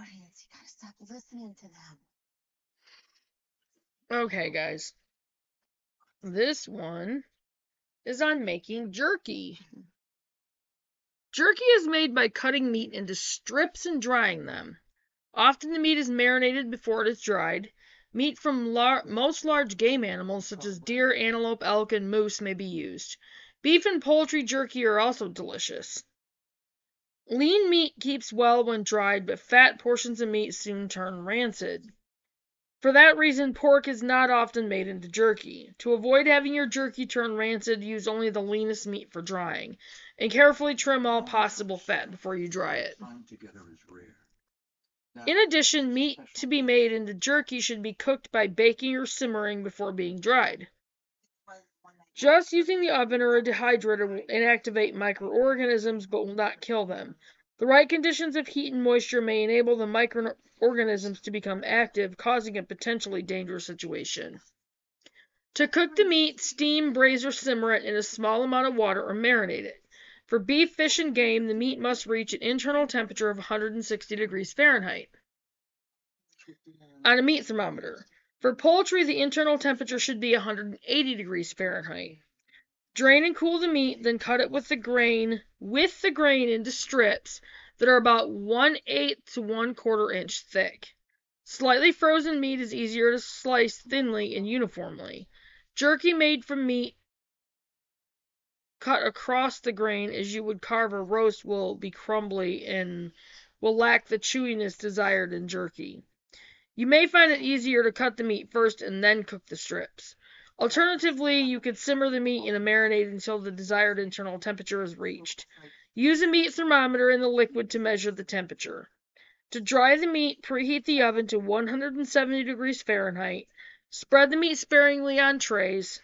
importance. You gotta stop listening to them. Okay, guys. This one is on making jerky. Jerky is made by cutting meat into strips and drying them. Often the meat is marinated before it is dried. Meat from most large game animals such as deer, antelope, elk, and moose may be used. Beef and poultry jerky are also delicious. Lean meat keeps well when dried, but fat portions of meat soon turn rancid. For that reason, pork is not often made into jerky. To avoid having your jerky turn rancid, use only the leanest meat for drying, and carefully trim all possible fat before you dry it. In addition, meat to be made into jerky should be cooked by baking or simmering before being dried. Just using the oven or a dehydrator will inactivate microorganisms but will not kill them. The right conditions of heat and moisture may enable the microorganisms to become active, causing a potentially dangerous situation. To cook the meat, steam, braise, or simmer it in a small amount of water or marinate it. For beef, fish, and game, the meat must reach an internal temperature of 160 degrees Fahrenheit on a meat thermometer. For poultry, the internal temperature should be 180 degrees Fahrenheit. Drain and cool the meat, then cut it with the grain into strips that are about 1/8 to 1/4 inch thick. Slightly frozen meat is easier to slice thinly and uniformly. Jerky made from meat cut across the grain as you would carve or roast will be crumbly and will lack the chewiness desired in jerky. You may find it easier to cut the meat first and then cook the strips. Alternatively, you could simmer the meat in a marinade until the desired internal temperature is reached. Use a meat thermometer in the liquid to measure the temperature. To dry the meat, preheat the oven to 170 degrees Fahrenheit. Spread the meat sparingly on trays.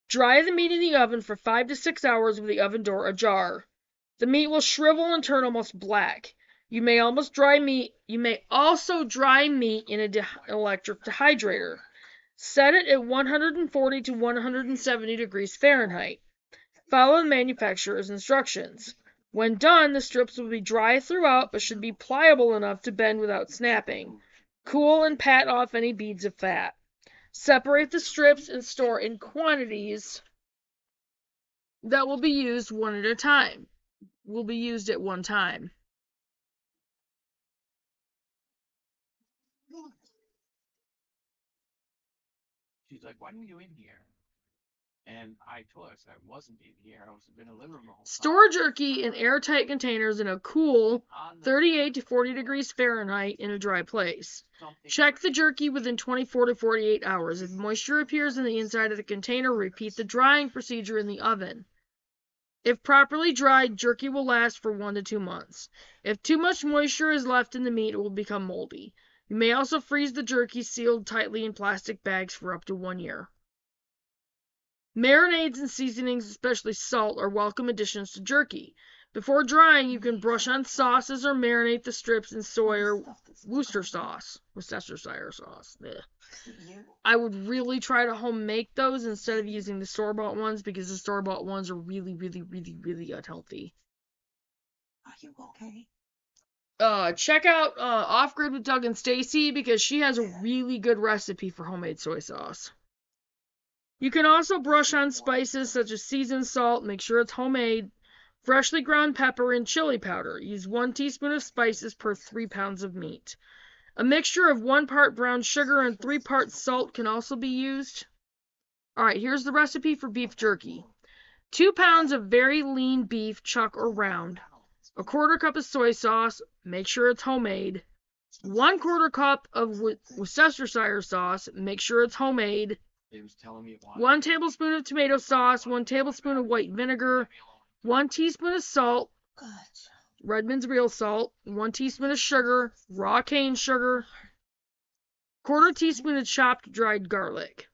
Dry the meat in the oven for 5 to 6 hours with the oven door ajar. The meat will shrivel and turn almost black. You may also dry meat in an electric dehydrator. Set it at 140 to 170 degrees Fahrenheit. Follow the manufacturer's instructions. When done, the strips will be dry throughout but should be pliable enough to bend without snapping. Cool and pat off any beads of fat. Separate the strips and store in quantities that will be used at one time. She's like, "Why are you in here?" And I told her I wasn't in here. I was in a living room. Store jerky in airtight containers in a cool 38 to 40 degrees Fahrenheit in a dry place. Check the jerky within 24 to 48 hours. If moisture appears in the inside of the container, repeat the drying procedure in the oven. If properly dried, jerky will last for 1 to 2 months. If too much moisture is left in the meat, it will become moldy. You may also freeze the jerky sealed tightly in plastic bags for up to 1 year. Marinades and seasonings, especially salt, are welcome additions to jerky. Before drying, you can brush on sauces or marinate the strips in soy or Worcestershire sauce. Ugh. I would really try to home make those instead of using the store-bought ones because the store-bought ones are really, really, really, really unhealthy. Are you okay? Check out Off Grid with Doug and Stacy because she has a really good recipe for homemade soy sauce. You can also brush on spices such as seasoned salt, make sure it's homemade, freshly ground pepper, and chili powder. Use 1 teaspoon of spices per 3 pounds of meat. A mixture of 1 part brown sugar and 3 parts salt can also be used. Alright, here's the recipe for beef jerky. 2 pounds of very lean beef, chuck or round. 1/4 cup of soy sauce, make sure it's homemade. 1/4 cup of Worcestershire sauce, make sure it's homemade. 1 tablespoon of tomato sauce, 1 tablespoon of white vinegar, 1 teaspoon of salt, Redmond's real salt, 1 teaspoon of sugar, raw cane sugar, 1/4 teaspoon of chopped dried garlic.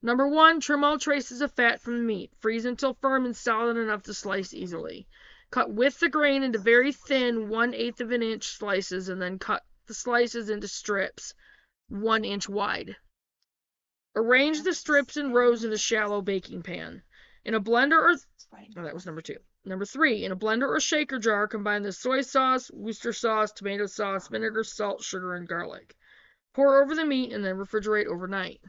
Number 1, trim all traces of fat from the meat. Freeze until firm and solid enough to slice easily. Cut with the grain into very thin 1/8 of an inch slices and then cut the slices into strips 1 inch wide. Arrange the strips in rows in a shallow baking pan. In a blender that was number 2. Number 3, in a blender or shaker jar, combine the soy sauce, Worcester sauce, tomato sauce, vinegar, salt, sugar, and garlic. Pour over the meat and then refrigerate overnight.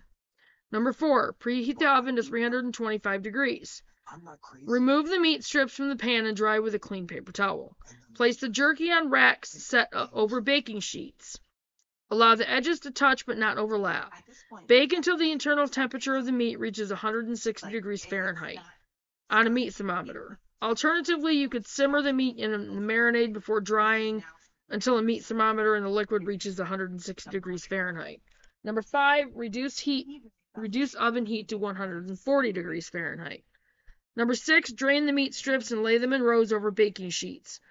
Number 4, preheat the oven to 325 degrees. I'm not crazy. Remove the meat strips from the pan and dry with a clean paper towel. Place the jerky on racks set over baking sheets. Allow the edges to touch but not overlap. At this point, Bake until the internal temperature of the meat reaches 160 degrees Fahrenheit on a meat thermometer. Alternatively, you could simmer the meat in a marinade before drying until a meat thermometer in the liquid reaches 160 degrees Fahrenheit. Number 5, reduce oven heat to 140 degrees Fahrenheit. Number 6, drain the meat strips and lay them in rows over baking sheets,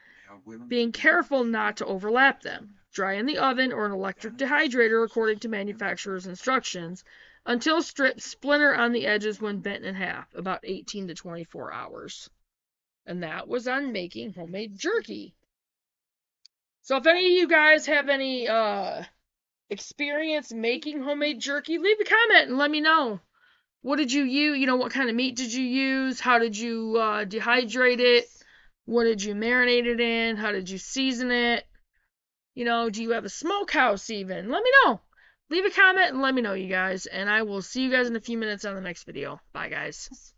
being careful not to overlap them. Dry in the oven or an electric dehydrator according to manufacturer's instructions until strips splinter on the edges when bent in half, about 18 to 24 hours. And that was on making homemade jerky. So if any of you guys have any experience making homemade jerky, leave a comment and let me know. What did you use? What kind of meat did you use? How did you dehydrate it? What did you marinate it in? How did you season it? Do you have a smokehouse even? Let me know. Leave a comment and let me know, you guys. And I will see you guys in a few minutes on the next video. Bye, guys.